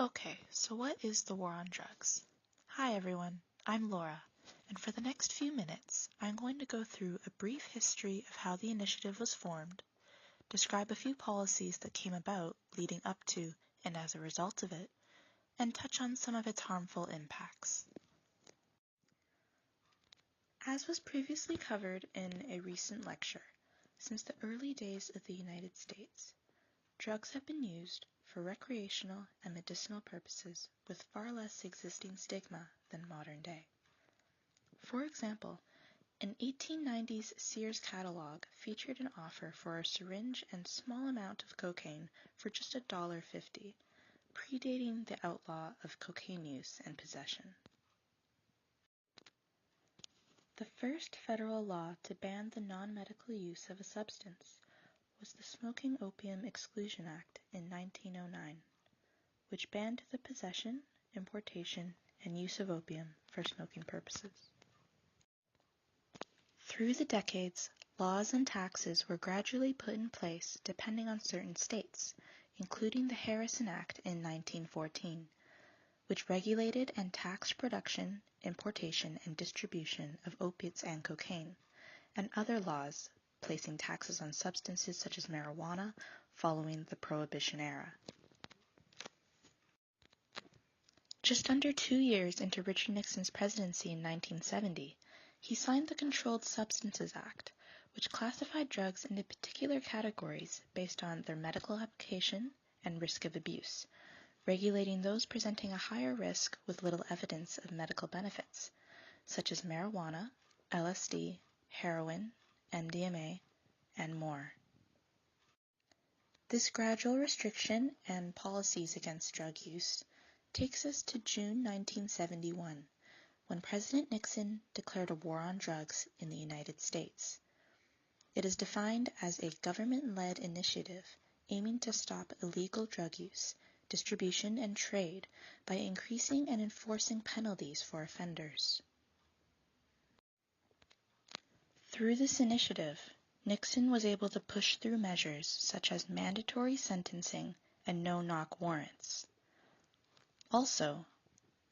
Okay, so what is the war on drugs? Hi everyone, I'm Laura, and for the next few minutes, I'm going to go through a brief history of how the initiative was formed, describe a few policies that came about leading up to and as a result of it, and touch on some of its harmful impacts. As was previously covered in a recent lecture, since the early days of the United States, drugs have been used for recreational and medicinal purposes with far less existing stigma than modern day. For example, an 1890s Sears catalog featured an offer for a syringe and small amount of cocaine for just $1.50, predating the outlaw of cocaine use and possession. The first federal law to ban the non-medical use of a substance was the Smoking Opium Exclusion Act in 1909, which banned the possession, importation, and use of opium for smoking purposes. Through the decades, laws and taxes were gradually put in place depending on certain states, including the Harrison Act in 1914, which regulated and taxed production, importation, and distribution of opiates and cocaine, and other laws placing taxes on substances such as marijuana following the Prohibition era. Just under 2 years into Richard Nixon's presidency in 1970, he signed the Controlled Substances Act, which classified drugs into particular categories based on their medical application and risk of abuse, regulating those presenting a higher risk with little evidence of medical benefits, such as marijuana, LSD, heroin, MDMA, and more. This gradual restriction and policies against drug use takes us to June 1971, when President Nixon declared a war on drugs in the United States. It is defined as a government-led initiative aiming to stop illegal drug use, distribution, and trade by increasing and enforcing penalties for offenders. Through this initiative, Nixon was able to push through measures such as mandatory sentencing and no-knock warrants. Also,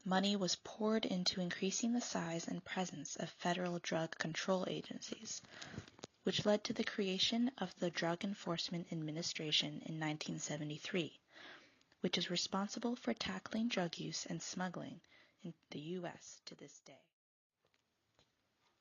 money was poured into increasing the size and presence of federal drug control agencies, which led to the creation of the Drug Enforcement Administration in 1973, which is responsible for tackling drug use and smuggling in the U.S. to this day.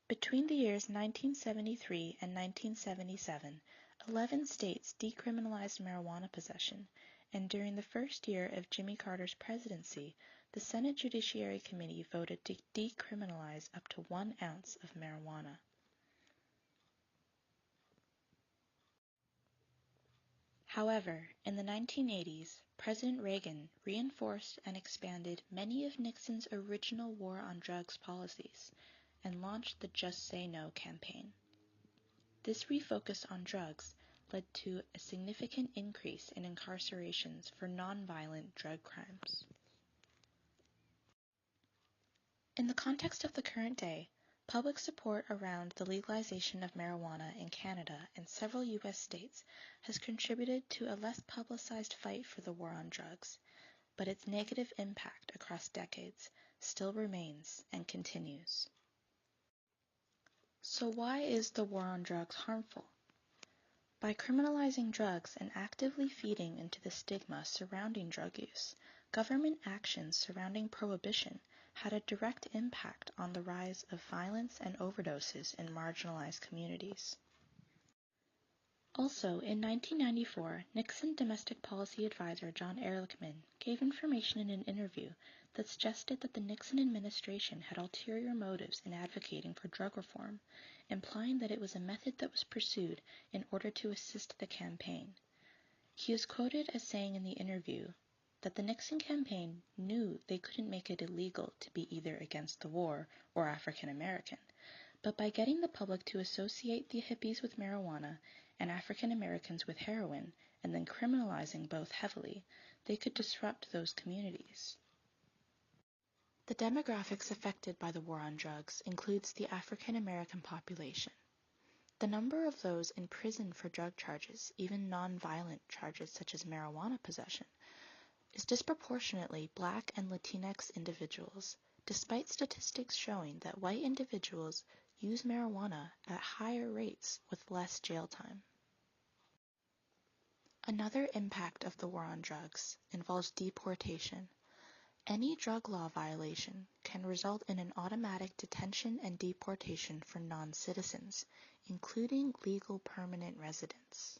Between the years 1973 and 1977, 11 states decriminalized marijuana possession, and during the first year of Jimmy Carter's presidency, the Senate Judiciary Committee voted to decriminalize up to 1 ounce of marijuana. However, in the 1980s, President Reagan reinforced and expanded many of Nixon's original war on drugs policies and launched the Just Say No campaign. This refocus on drugs led to a significant increase in incarcerations for nonviolent drug crimes. In the context of the current day, public support around the legalization of marijuana in Canada and several U.S. states has contributed to a less publicized fight for the war on drugs, but its negative impact across decades still remains and continues. So why is the war on drugs harmful? By criminalizing drugs and actively feeding into the stigma surrounding drug use, government actions surrounding prohibition had a direct impact on the rise of violence and overdoses in marginalized communities. Also, in 1994, Nixon domestic policy advisor John Ehrlichman gave information in an interview that suggested that the Nixon administration had ulterior motives in advocating for drug reform, implying that it was a method that was pursued in order to assist the campaign. He is quoted as saying in the interview that the Nixon campaign knew they couldn't make it illegal to be either against the war or African American, but by getting the public to associate the hippies with marijuana and African Americans with heroin, and then criminalizing both heavily, they could disrupt those communities. The demographics affected by the war on drugs includes the African American population. The number of those in prison for drug charges, even non-violent charges such as marijuana possession, is disproportionately Black and Latinx individuals, despite statistics showing that white individuals use marijuana at higher rates with less jail time. Another impact of the war on drugs involves deportation. Any drug law violation can result in an automatic detention and deportation for non-citizens, including legal permanent residents.